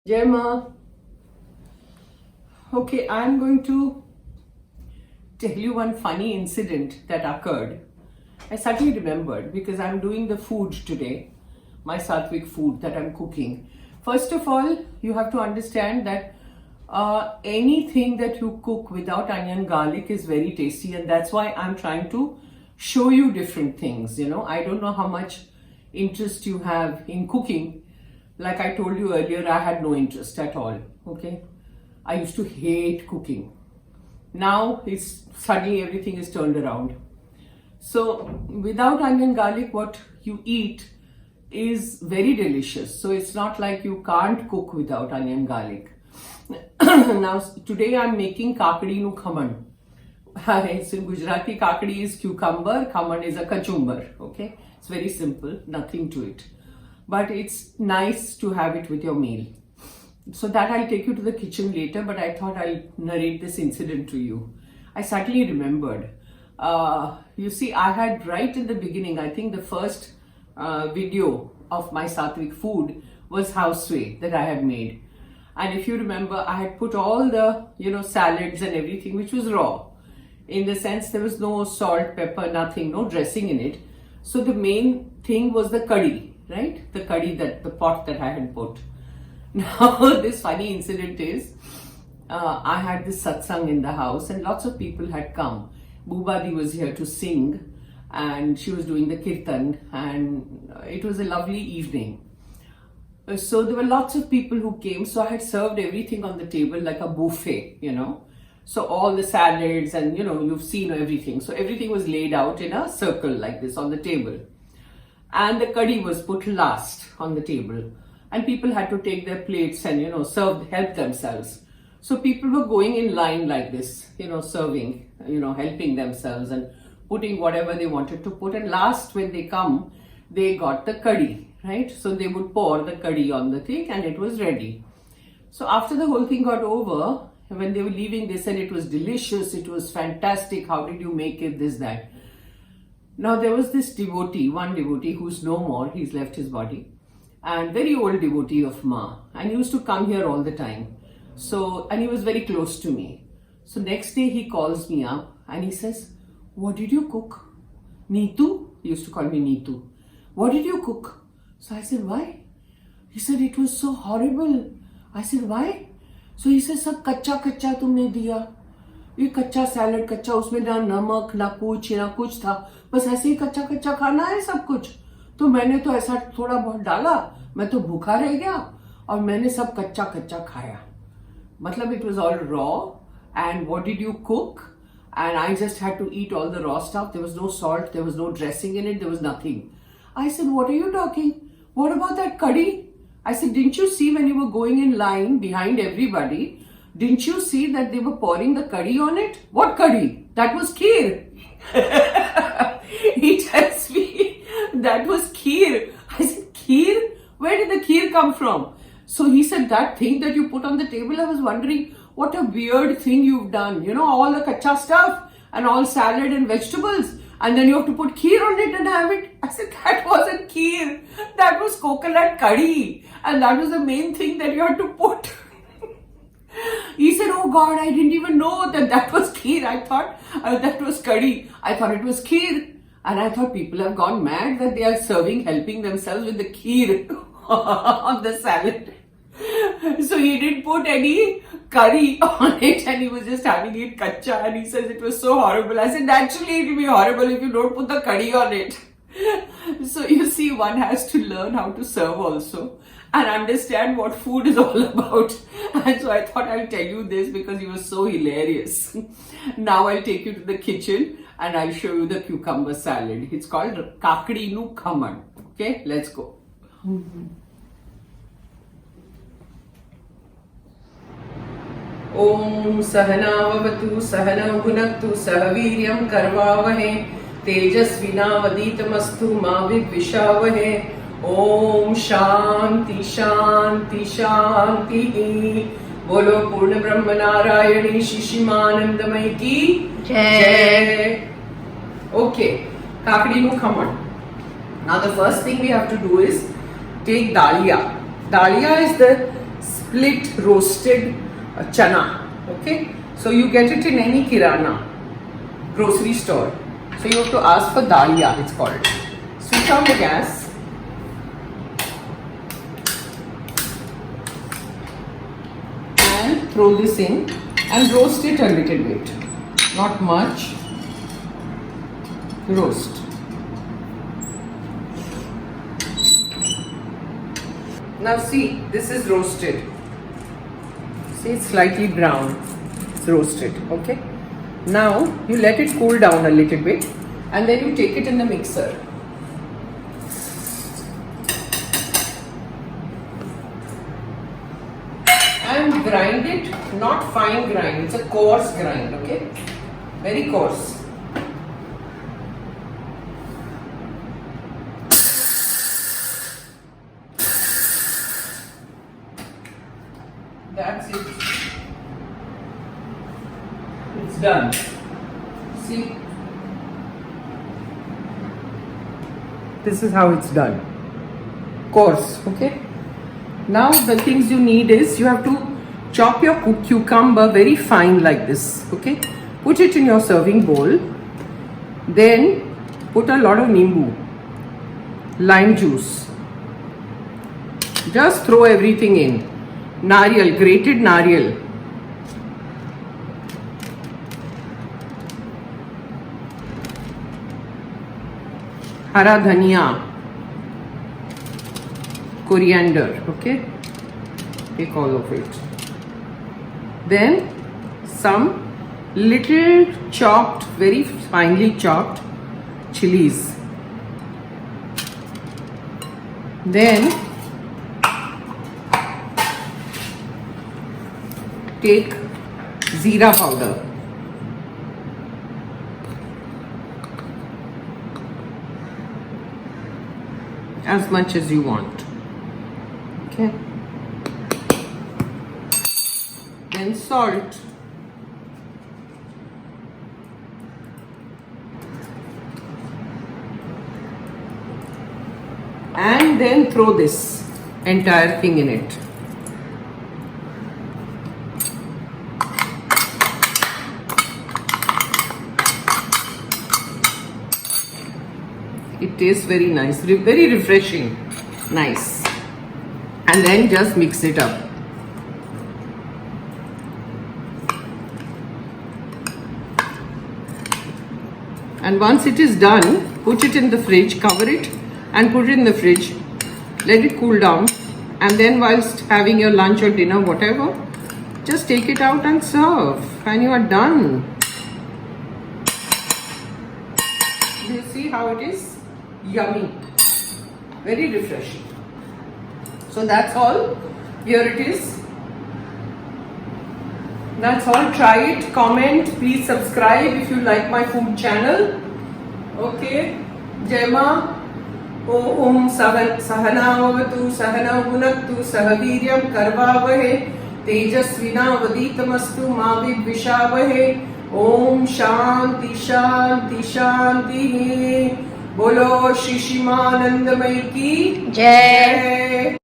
Gemma. Okay, I'm going to tell you one funny incident that occurred. I suddenly remembered because I'm doing the food today, my Sattvik food that I'm cooking. First of all, you have to understand that anything that you cook without onion garlic is very tasty, and that's why I'm trying to show you different things. I don't know how much interest you have in cooking. Like I told you earlier, I had no interest at all. Okay, I used to hate cooking. Now it's suddenly everything is turned around. So without onion garlic, what you eat is very delicious. So it's not like you can't cook without onion garlic. Now today I'm making Kaakdi no Khaman. It's in Gujarati. Kaakdi is cucumber, Khaman is a kachumber. Okay, it's very simple, nothing to it. But it's nice to have it with your meal. So that I'll take you to the kitchen later, but I thought I'll narrate this incident to you. I suddenly remembered. You see, I had right in the beginning, I think the first video of my Sattvik food was houseway that I had made. And if you remember, I had put all the, salads and everything, which was raw. In the sense, there was no salt, pepper, nothing, no dressing in it. So the main thing was the curry. Right? The curry, the pot that I had put. Now, this funny incident is, I had this satsang in the house and lots of people had come. Boobadi was here to sing and she was doing the kirtan, and it was a lovely evening. So there were lots of people who came, so I had served everything on the table like a buffet, So all the salads and, you've seen everything. So everything was laid out in a circle like this on the table. And the curry was put last on the table, and people had to take their plates and help themselves. So people were going in line like this, serving, helping themselves and putting whatever they wanted to put. And last, when they come, they got the curry, right? So they would pour the curry on the thing and it was ready. So after the whole thing got over, when they were leaving, they said it was delicious, it was fantastic, how did you make it, this, that. Now there was this devotee, one devotee who's no more, he's left his body, and very old devotee of Ma, and he used to come here all the time. So, and he was very close to me. So next day he calls me up and he says, "What did you cook?" Neetu, he used to call me Neetu. "What did you cook?" So I said, "Why?" He said, "It was so horrible." I said, "Why?" So he said, "Sab kacha kacha tumne diya." ये कच्चा salad कच्चा, उसमें ना नमक ना कुछ था, बस ऐसे ही कच्चा कच्चा खाना है सब कुछ। तो मैंने तो ऐसा थोड़ा बहुत डाला, मैं तो भूखा रह गया और मैंने सब कच्चा कच्चा खाया। मतलब it was all raw, and what did you cook? And I just had to eat all the raw stuff. There was no salt, there was no dressing in it, there was nothing. I said, "What are you talking? What about that curry?" I said, "Didn't you see when you were going in line behind everybody? Didn't you see that they were pouring the curry on it?" "What curry?" "That was kheer." He tells me that was kheer. I said, "Kheer? Where did the kheer come from?" So he said, "That thing that you put on the table." I was wondering, what a weird thing you've done. All the kacha stuff and all salad and vegetables, and then you have to put kheer on it and have it. I said, "That wasn't kheer. That was coconut curry. And that was the main thing that you had to put." He said, "Oh God, I didn't even know that was kheer. I thought that was curry. I thought it was kheer." And I thought people have gone mad that they are helping themselves with the kheer on the salad. So he didn't put any curry on it and he was just having it kacha, and he says it was so horrible. I said, "Naturally it will be horrible if you don't put the curry on it." So you see, one has to learn how to serve also and understand what food is all about. And so I thought I'll tell you this because he was so hilarious. Now I'll take you to the kitchen and I'll show you the cucumber salad. It's called Kaakdi no Khaman. Okay, let's go. Om Sahana Vavatu Sahana Bhunaktu Sahaviryam Karvavahe Tejasvinavaditamastu Ma Vidvishavahe. Om Shanti Shanti Shanti. बोलो पूर्ण ब्रह्म नारायणी शिशिमानंदमय की जय. Okay, Kaakdi no Khaman. Now the first thing we have to do is take Daaliyaa. Daaliyaa is the split roasted chana. Okay, so you get it in any kirana grocery store. So you have to ask for daaliya, it's called. Switch on the gas. And throw this in and roast it a little bit. Not much. Roast. Now see, this is roasted. See, it's slightly brown. It's roasted, okay? Now you let it cool down a little bit and then you take it in the mixer. And grind it, not fine grind, it's a coarse grind, okay? Very coarse. That's it. It's done. See? This is how it's done. Coarse, okay? Now the things you need is, you have to chop your cucumber very fine like this, okay? Put it in your serving bowl. Then put a lot of nimbu, lime juice. Just throw everything in. Nariyal, grated nariyal. Hara dhaniya. Coriander, okay? Take all of it. Then some little chopped, very finely chopped chillies. Then take jeera powder. As much as you want. Okay. Then salt. And then throw this entire thing in it. It tastes very nice, very refreshing, nice. And then just mix it up. And once it is done, put it in the fridge, cover it and put it in the fridge. Let it cool down. And then whilst having your lunch or dinner, whatever, just take it out and serve. And you are done. Do you see how it is? Yummy. Very refreshing. So that's all. Here it is. That's all. Try it. Comment. Please subscribe if you like my food channel. Okay. Jai Ma. Om Sahana Vavatu Sahana Bhunaktu Sahaviryam Karvavahe Tejasvina Vaditamastu Ma Vidvishavahe. Om Shanti Shanti Shanti. बोलो श्री शिमानंदमयी की जय।